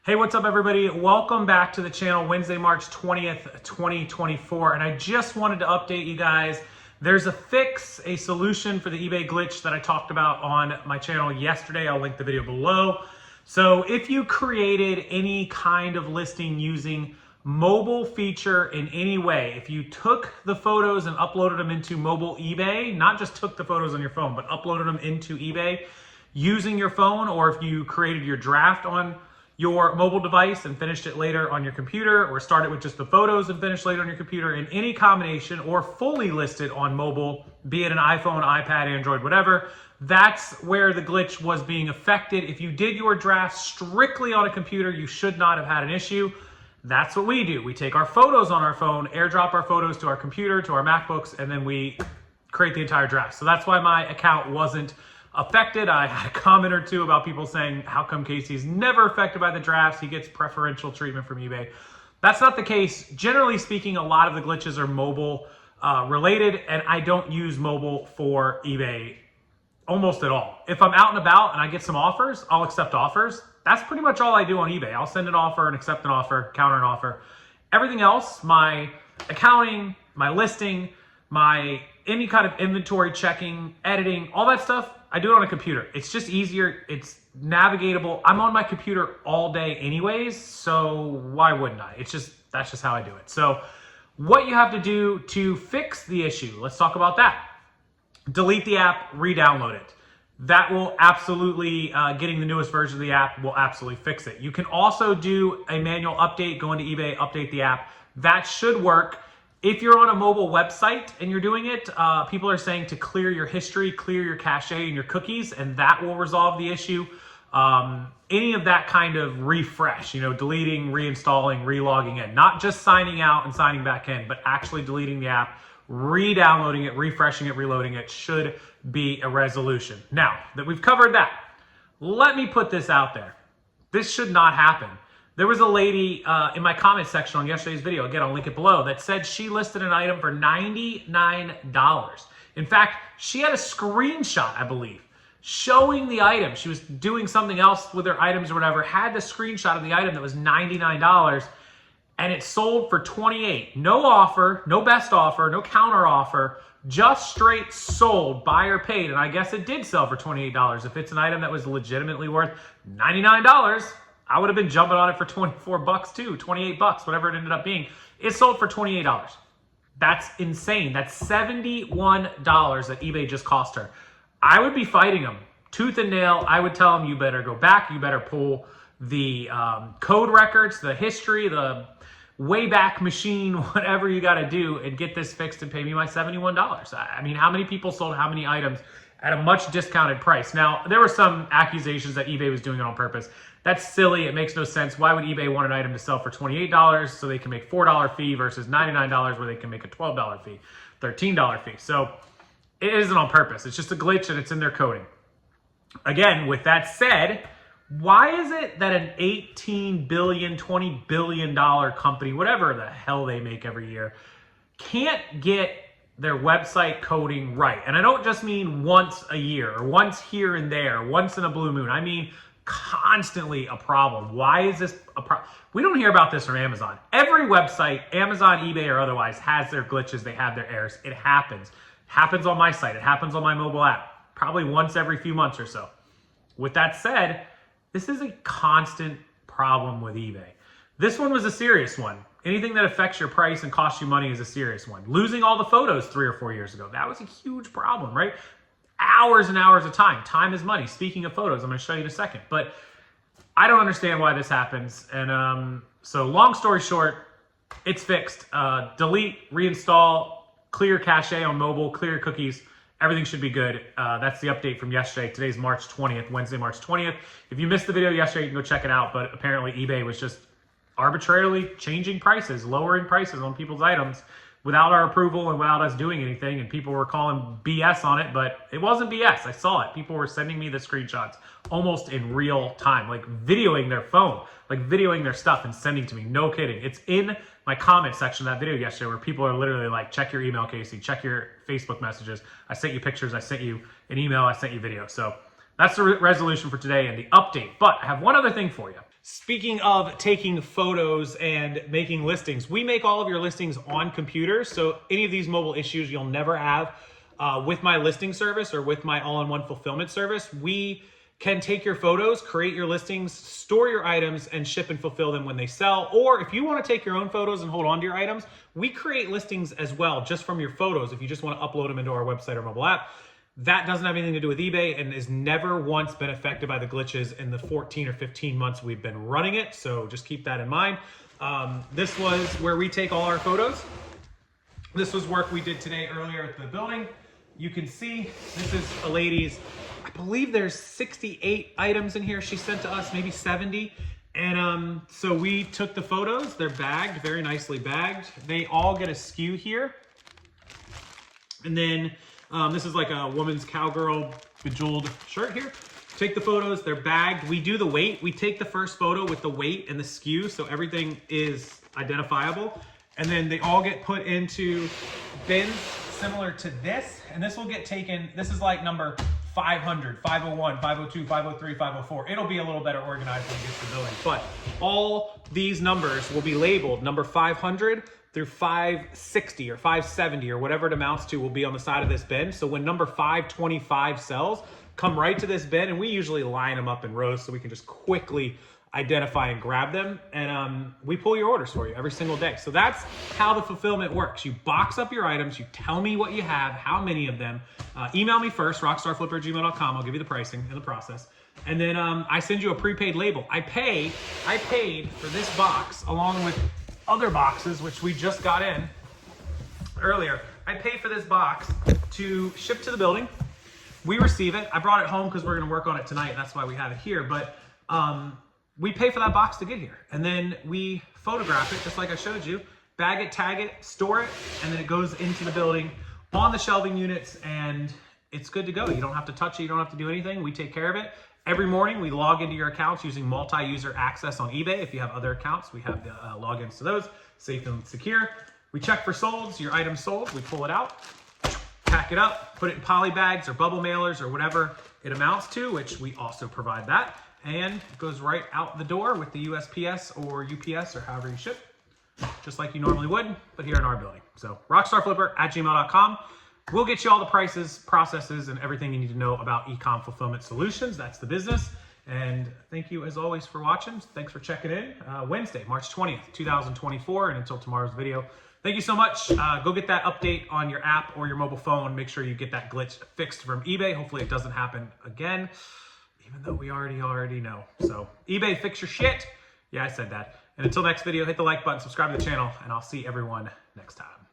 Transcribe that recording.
Hey, what's up everybody? Welcome back to the channel. Wednesday, March 20th, 2024. And I just wanted to update you guys. There's a fix, a solution for the eBay glitch that I talked about on my channel yesterday. I'll link the video below. So if you created any kind of listing using mobile feature in any way, if you took the photos and uploaded them into mobile eBay, not just took the photos on your phone, but uploaded them into eBay using your phone, or if you created your draft on your mobile device and finished it later on your computer, or started with just the photos and finished later on your computer, in any combination, or fully listed on mobile, be it an iPhone, iPad, Android, whatever, that's where the glitch was being affected. If you did your draft strictly on a computer, you should not have had an issue. That's what we do. We take our photos on our phone, airdrop our photos to our computer, to our MacBooks, and then we create the entire draft. So that's why my account wasn't affected. I had a comment or two about people saying, how come Casey's never affected by the drafts? He gets preferential treatment from eBay. That's not the case. Generally speaking, a lot of the glitches are mobile related, and I don't use mobile for eBay almost at all. If I'm out and about and I get some offers, I'll accept offers. That's pretty much all I do on eBay. I'll send an offer and accept an offer, counter an offer. Everything else, my accounting, my listing, my any kind of inventory checking, editing, all that stuff, I do it on a computer. It's just easier. It's navigatable. I'm on my computer all day anyways, so why wouldn't I? That's just how I do it. So what you have to do to fix the issue, let's talk about that. Delete the app, re-download it. That will absolutely, getting the newest version of the app will absolutely fix it. You can also do a manual update, go into eBay, update the app. That should work. If you're on a mobile website and you're doing it, people are saying to clear your history, clear your cache and your cookies, and that will resolve the issue. Any of that kind of refresh, deleting, reinstalling, relogging in, not just signing out and signing back in, but actually deleting the app, re-downloading it, refreshing it, reloading it should be a resolution. Now that we've covered that, let me put this out there. This should not happen. There was a lady in my comment section on yesterday's video, again, I'll link it below, that said she listed an item for $99. In fact, she had a screenshot, I believe, showing the item. She was doing something else with her items or whatever, had the screenshot of the item that was $99, and it sold for $28. No offer, no best offer, no counter offer, just straight sold, buyer paid. And I guess it did sell for $28. If it's an item that was legitimately worth $99, I would have been jumping on it for 24 bucks too, 28 bucks, whatever it ended up being. It sold for $28. That's insane. That's $71 that eBay just cost her. I would be fighting them tooth and nail. I would tell them, you better go back. You better pull the code records, the history, the Wayback Machine, whatever you got to do, and get this fixed and pay me my $71. I mean, how many people sold how many items at a much discounted price? Now, there were some accusations that eBay was doing it on purpose. That's silly. It makes no sense. Why would eBay want an item to sell for $28 so they can make $4 fee versus $99 where they can make a $12 fee, $13 fee? So it isn't on purpose. It's just a glitch and it's in their coding. Again, with that said, why is it that an $18 billion, $20 billion company, whatever the hell they make every year, can't get their website coding right? And I don't just mean once a year or once here and there, once in a blue moon. I mean constantly a problem. Why is this a problem? We don't hear about this from Amazon. Every website, Amazon, eBay, or otherwise, has their glitches. They have their errors. It happens. It happens on my site. It happens on my mobile app, probably once every few months or so. With that said, this is a constant problem with eBay. This one was a serious one. Anything that affects your price and costs you money is a serious one. Losing all the photos 3 or 4 years ago, that was a huge problem, right? Hours and hours of time. Time is money. Speaking of photos, I'm going to show you in a second. But I don't understand why this happens. And so long story short, it's fixed. Delete, reinstall, clear cache on mobile, clear cookies. Everything should be good. That's the update from yesterday. Today's March 20th, Wednesday, March 20th. If you missed the video yesterday, you can go check it out. But apparently eBay was just arbitrarily changing prices, lowering prices on people's items without our approval and without us doing anything, and people were calling BS on it, but it wasn't BS. I saw it. People were sending me the screenshots almost in real time, like videoing their phone, like videoing their stuff and sending to me. No kidding. It's in my comment section of that video yesterday where people are literally like, check your email, Casey, check your Facebook messages. I sent you pictures, I sent you an email, I sent you video. So That's the resolution for today and the update. But I have one other thing for you. Speaking of taking photos and making listings, we make all of your listings on computers. So any of these mobile issues you'll never have with my listing service or with my all-in-one fulfillment service. We can take your photos, create your listings, store your items, and ship and fulfill them when they sell. Or if you want to take your own photos and hold on to your items, we create listings as well, just from your photos. If you just want to upload them into our website or mobile app, that doesn't have anything to do with eBay and has never once been affected by the glitches in the 14 or 15 months we've been running it. So just keep that in mind. This was where we take all our photos. This was work we did today earlier at the building. You can see this is a lady's, I believe there's 68 items in here she sent to us, maybe 70. And so we took the photos. They're bagged, very nicely bagged. They all get a SKU here. And then this is like a woman's cowgirl bejeweled shirt here. Take the photos, they're bagged. We do the weight. We take the first photo with the weight and the SKU, so everything is identifiable. And then they all get put into bins similar to this. And this will get taken, this is like number 500, 501, 502, 503, 504. It'll be a little better organized when it gets to the building. But all these numbers will be labeled number 500 through 560 or 570 or whatever it amounts to will be on the side of this bin. So when number 525 sells, come right to this bin, and we usually line them up in rows so we can just quickly identify and grab them. And we pull your orders for you every single day. So that's how the fulfillment works. You box up your items, you tell me what you have, how many of them. Email me first, rockstarflipper@gmail.com. I'll give you the pricing and the process. And then I send you a prepaid label. I paid for this box along with other boxes, which we just got in earlier. I pay for this box to ship to the building. We receive it. I brought it home because we're going to work on it tonight. That's why we have it here. But we pay for that box to get here. And then we photograph it, just like I showed you, bag it, tag it, store it, and then it goes into the building on the shelving units, and it's good to go. You don't have to touch it. You don't have to do anything. We take care of it. Every morning, we log into your accounts using multi-user access on eBay. If you have other accounts, we have the logins to those, safe and secure. We check for solds, your item's sold. We pull it out, pack it up, put it in poly bags or bubble mailers or whatever it amounts to, which we also provide that. And it goes right out the door with the USPS or UPS or however you ship, just like you normally would, but here in our building. So rockstarflipper@gmail.com. We'll get you all the prices, processes, and everything you need to know about e-com fulfillment solutions. That's the business. And thank you, as always, for watching. Thanks for checking in. Wednesday, March 20th, 2024. And until tomorrow's video, thank you so much. Go get that update on your app or your mobile phone. Make sure you get that glitch fixed from eBay. Hopefully it doesn't happen again, even though we already know. So eBay, fix your shit. Yeah, I said that. And until next video, hit the like button, subscribe to the channel, and I'll see everyone next time.